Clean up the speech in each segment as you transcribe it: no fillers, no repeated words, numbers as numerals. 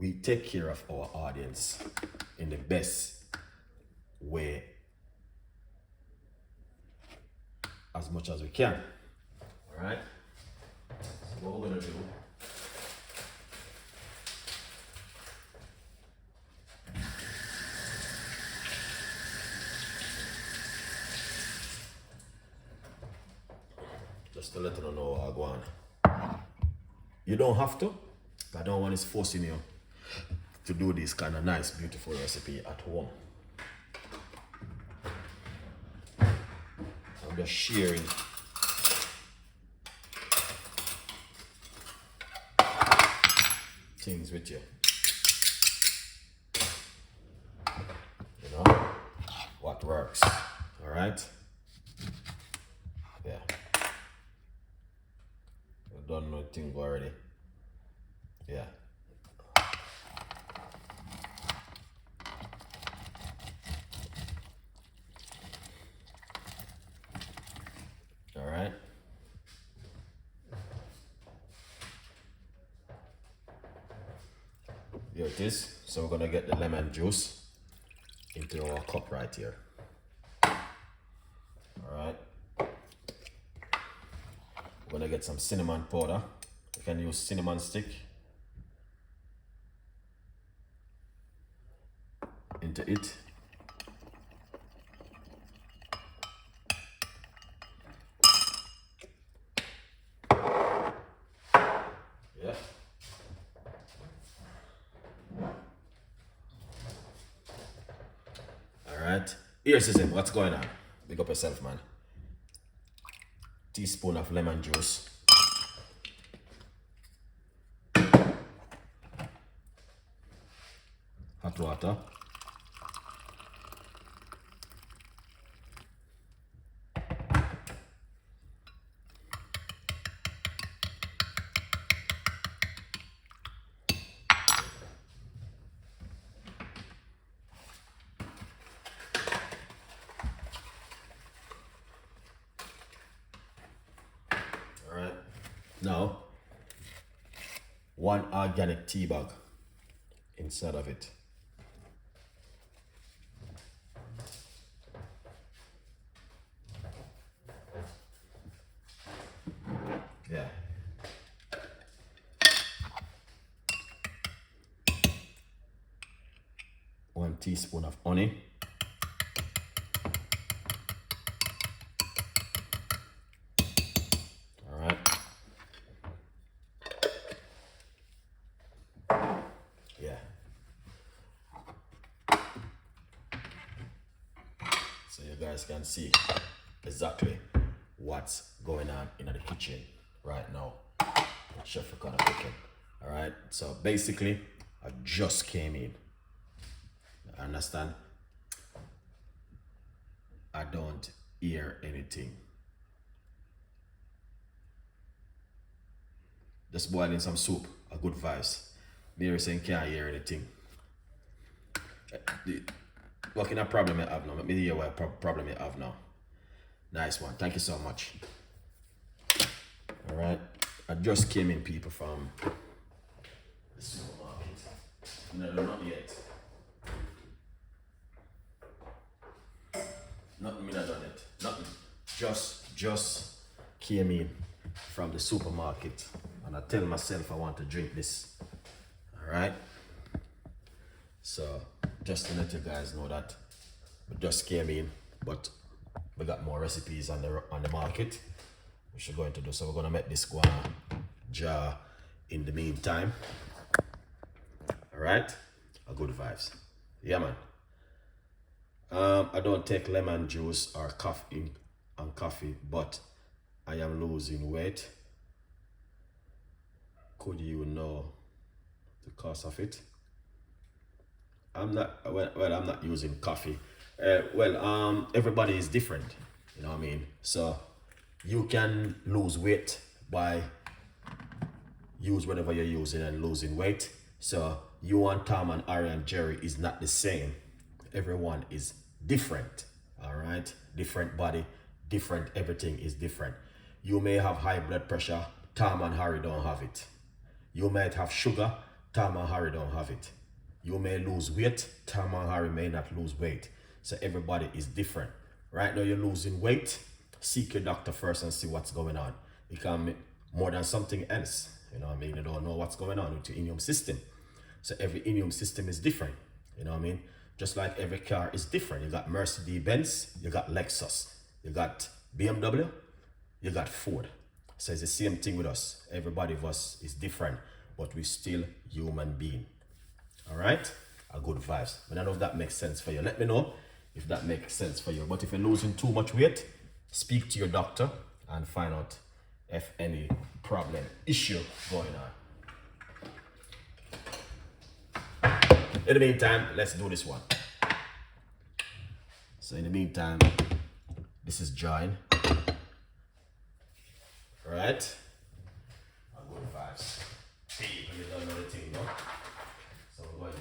we take care of our audience in the best way as much as we can. All right. So what we're gonna do, just to let you know how I go on. You don't have to. I don't want is forcing you to do this kind of nice, beautiful recipe at home. I'm just sharing things with you. You know what works. All right. Yeah. You've done nothing already. Yeah. All right. Here it is. So we're gonna get the lemon juice into our cup right here. All right. We're gonna get some cinnamon powder. You can use cinnamon stick into it. Yeah. All right. Here's the thing. What's going on? Big up yourself, man. Teaspoon of lemon juice. Hot water. All right. Now, 1 organic tea bag inside of it. Yeah. One teaspoon of honey. All right. Yeah. So you guys can see exactly what's going on in the kitchen right now. Chef Ricardo cooking. All right. So basically, I just came in. Understand? I don't hear anything. Just boiling some soup, a good vibes. Mary saying can't hear anything. What kind of problem you have now? Let me hear what problem you have now. Nice one. Thank you so much. All right. I just came in, people, from the supermarket. No, not yet. Nothing me not done it. Nothing. Just came in from the supermarket and I tell myself I want to drink this. Alright? So just to let you guys know that we just came in, but we got more recipes on the market which we're going to do. So we're gonna make this go on jar in the meantime. Alright? A good vibes. Yeah, man. I don't take lemon juice or coffee, but I am losing weight. Could you know the cost of it? I'm not, I'm not using coffee. Everybody is different, you know what I mean? So you can lose weight by use whatever you're using and losing weight. So you and Tom and Ari and Jerry is not the same. Everyone is different, all right? Different body, different, everything is different. You may have high blood pressure, Tom and Harry don't have it. You might have sugar, Tom and Harry don't have it. You may lose weight, Tom and Harry may not lose weight. So everybody is different. Right now you're losing weight, seek your doctor first and see what's going on. It can be more than something else. You know what I mean? You don't know what's going on with your immune system. So every immune system is different. You know what I mean? Just like every car is different. You got Mercedes-Benz, you got Lexus, you got BMW, you got Ford. So it's the same thing with us. Everybody of us is different, but we're still human being. All right? A good vibes. But I know if that makes sense for you. Let me know if that makes sense for you. But if you're losing too much weight, speak to your doctor and find out if any problem, issue going on. In the meantime, let's do this one. So in the meantime, this is John. Right? A good vibes. People, you don't know the thing, no? So we're going to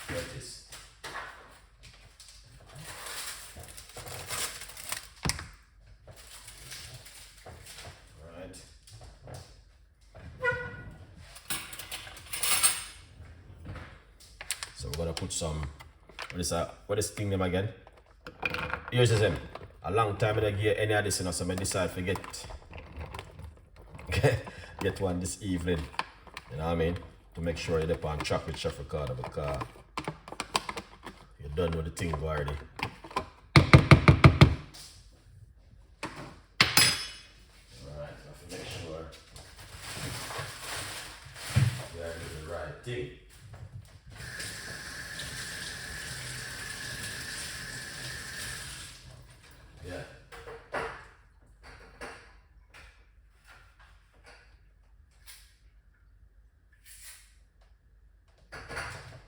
get this. Alright. So we're gonna put some, what is thing name again? Here's him. A long time I get any of this, you know, so I decide to get one this evening. You know what I mean? To make sure you're on track with Chef Ricardo, because you're done with the thing already. Alright, so I have to make sure you're doing the right thing. Yeah.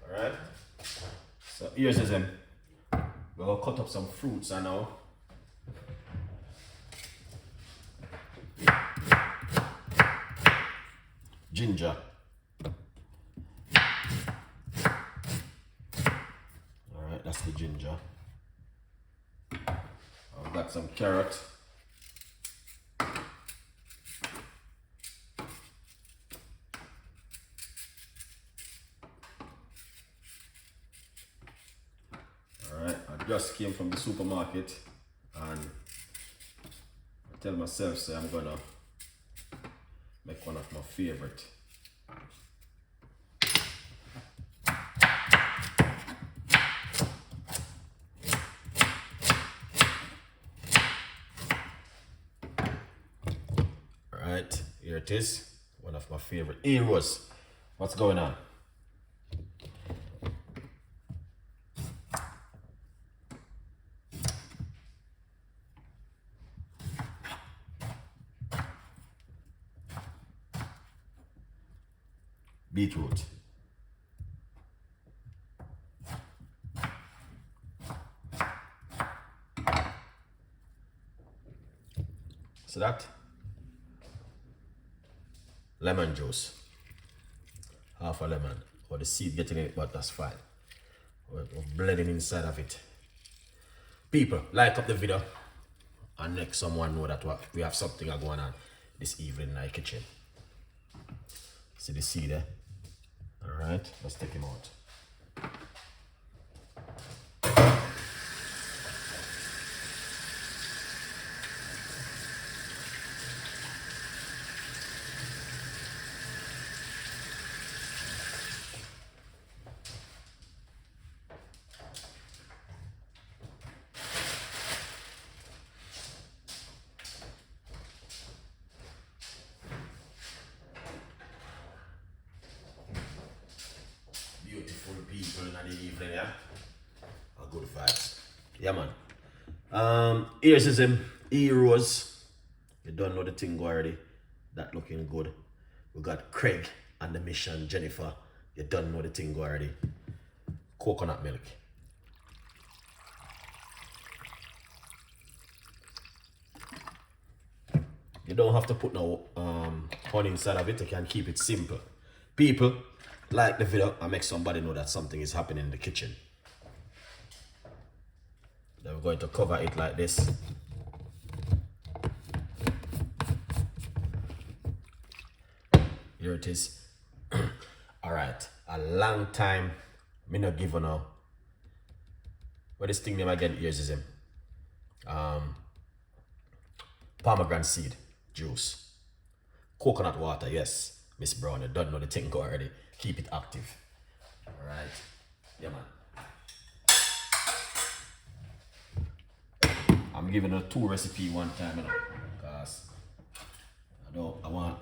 Alright. So here's him. We're gonna cut up some fruits now. Ginger. Alright, that's the ginger. I've got some carrot. Alright, I just came from the supermarket and I tell myself, say I'm gonna make one of my favorite. Alright, here it is. One of my favorite heroes. What's going on? Beetroot. So that lemon juice, half a lemon, or the seed getting in it, but that's fine. We're blending inside of it. People, like up the video and let someone know that we have something going on this evening in our kitchen. See the seed there? Alright, let's take him out. Beautiful people in the evening, yeah? A good vibes. Yeah, man. Here's his heroes. You don't know the thing already. That looking good. We got Craig and the mission, Jennifer. You don't know the thing already. Coconut milk. You don't have to put no honey inside of it. You can keep it simple. People, like the video and make somebody know that something is happening in the kitchen. Then we're going to cover it like this. here it is. All right, a long time me not give on what this thing name again here is him. Pomegranate seed juice. Coconut water, yes. Miss Brown, you don't know the thing already. Keep it active. Alright. Yeah, man. I'm giving a 2 recipe one time, you know, because I don't want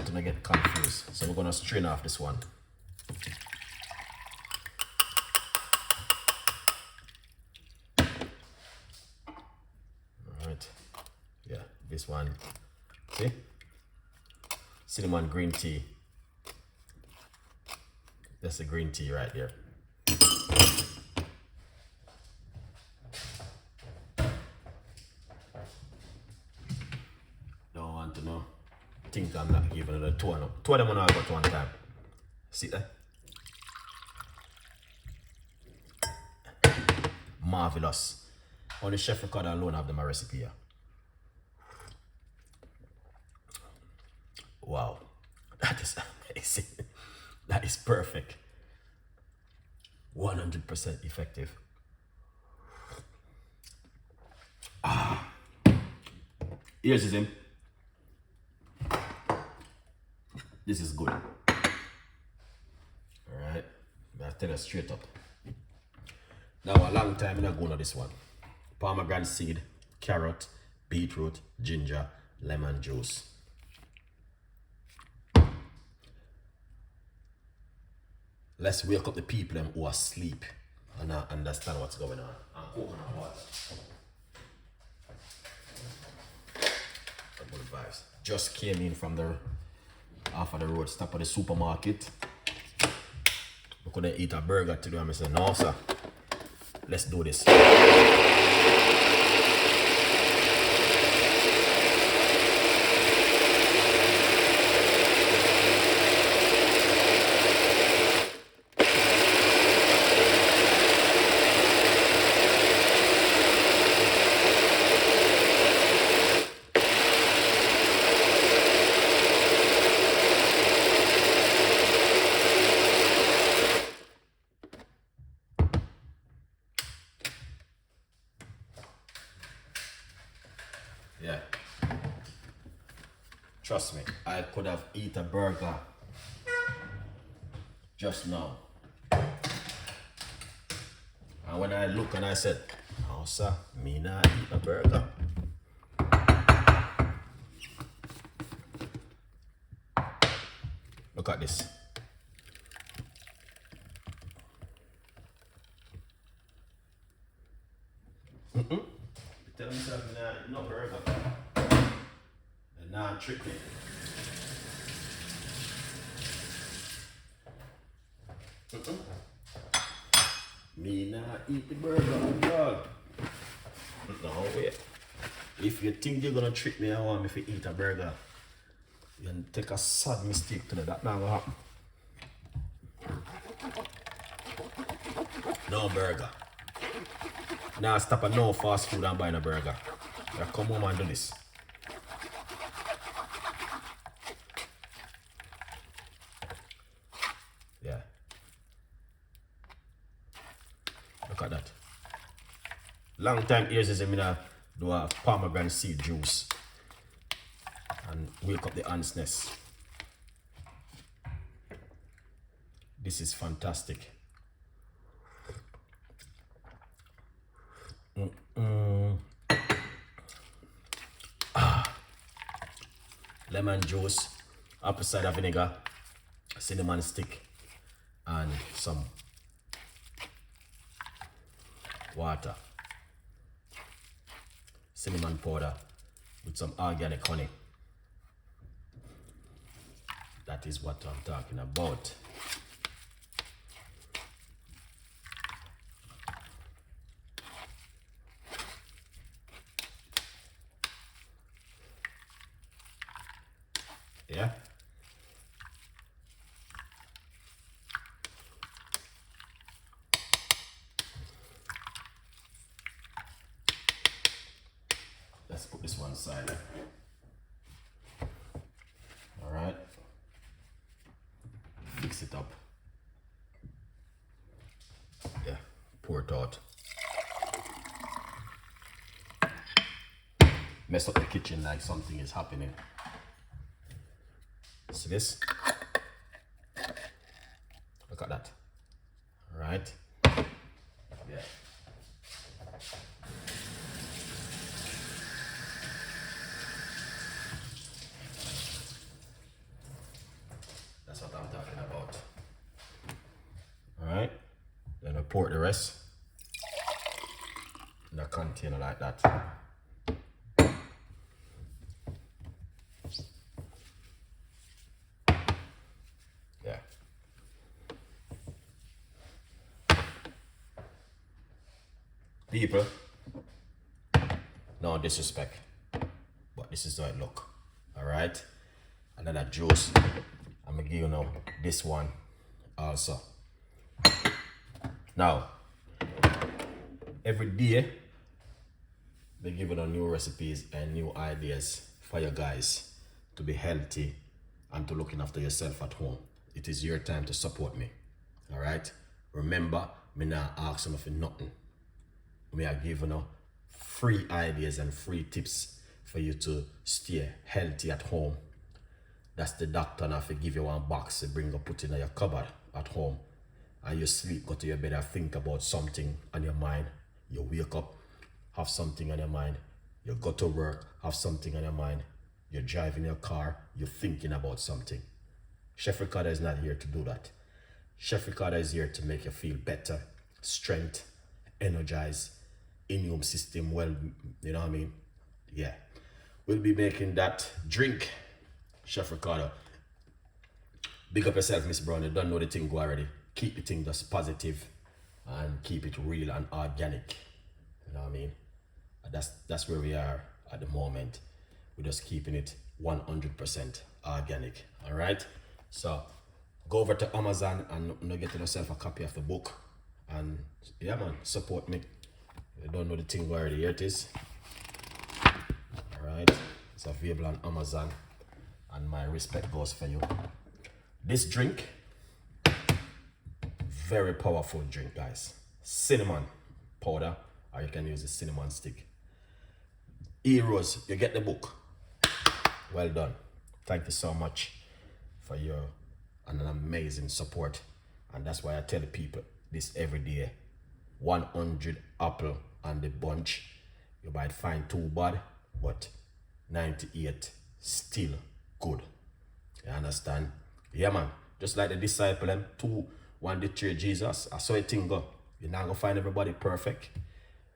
to get confused. So we're gonna strain off this one. Alright. Yeah, this one. See? Cinnamon green tea. That's the green tea right there. Don't want to know. Think I'm not giving it a 2 of them. 2 of them I got one time. See that? Marvelous. Only Chef Ricardo alone have them a recipe here. Wow, that is amazing. That is perfect. 100% effective. Here's his name. This is good. Alright, I'll tell you straight up. Now a long time I'm not going to this one. Pomegranate seed, carrot, beetroot, ginger, lemon juice. Let's wake up the people who are asleep and not understand what's going on. And coconut water. Good vibes. Just came in from the off of the road, stop at the supermarket. We couldn't eat a burger today, and I said, no sir, let's do this. Yeah. Trust me, I could have eaten a burger just now. And when I look and I said, no sir, me not eat a burger. Look at this. Tell myself no burger. And now trick me. Me not eat the burger, dog. No way. If you think you're gonna trick me, I want me to eat a burger. You take a sad mistake today. That not gonna happen. No burger. Now stop at no fast food and buying a burger. Yeah, come home and do this. Yeah. Look at that. Long time here is me do a pomegranate seed juice and wake up the ants nest. This is fantastic. Lemon juice, apple cider vinegar, cinnamon stick, and some water. Cinnamon powder with some organic honey. That is what I'm talking about. Yeah. Let's put this one aside. All right. fix it up. Yeah, pour it out. Mess up the kitchen like something is happening. See this? Look at that. Right? Yeah. That's what I'm talking about. Alright? Then I pour the rest in a container like that. Yeah. People, no disrespect, but this is how it look. Alright? And then that juice, I'm gonna give you now this one also. Now, every day, they're giving us new recipes and new ideas for you guys to be healthy and to looking after yourself at home. It is your time to support me. Alright? Remember, me not asking for nothing. We are giving you free ideas and free tips for you to stay healthy at home. That's the doctor now if give you one box to bring up put in your cupboard at home. And you sleep, go to your bed and think about something on your mind. You wake up, have something on your mind. You go to work, have something on your mind. You're driving your car, you're thinking about something. Chef Ricardo is not here to do that. Chef Ricardo is here to make you feel better, strength, energized, immune system well, you know what I mean? Yeah. We'll be making that drink, Chef Ricardo. Big up yourself, Miss Brown. You don't know the thing go already. Keep the thing just positive and keep it real and organic. You know what I mean? That's where we are at the moment. We're just keeping it 100% organic. All right? So go over to Amazon and get yourself a copy of the book. And yeah, man, support me. You don't know the thing already. Here it is. All right? It's available on Amazon. And my respect goes for you. This drink, very powerful drink, guys. Cinnamon powder, or you can use the cinnamon stick. Heroes, you get the book. Well done. Thank you so much for your an amazing support. And that's why I tell people this every day. 100 apple on the bunch. You might find 2 bad, but 98 still good. You understand? Yeah, man. Just like the disciple, them 2, 1 did cheer Jesus. I saw a thing go. You're not gonna find everybody perfect.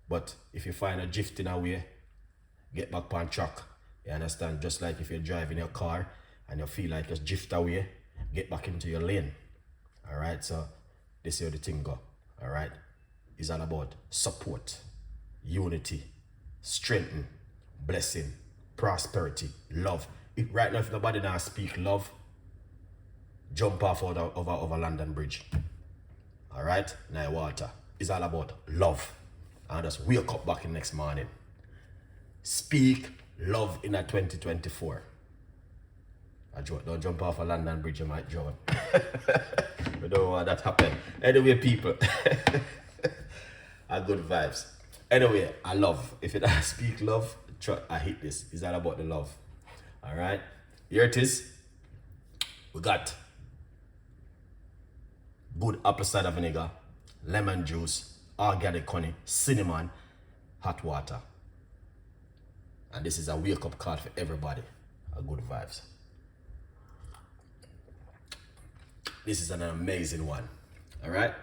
But if you find a drift in a way, get back on track. You understand? Just like if you're driving your car and you feel like you drift away, get back into your lane. Alright, so this is how the thing go. Alright? It's all about support, unity, strengthening, blessing, prosperity, love. Right now, if nobody now speak love, jump off over London Bridge. Alright? Now water. It's all about love. And just wake up back in next morning. Speak love in a 2024. Don't jump off a London Bridge, you might drown. We don't want that happen. Anyway, people. Good vibes. Anyway, I love. If it speak love, I hate this. It's all about the love. Alright? Here it is. We got good apple cider vinegar, lemon juice, organic honey, cinnamon, hot water. And this is a wake-up call for everybody. Good vibes. This is an amazing one. Alright?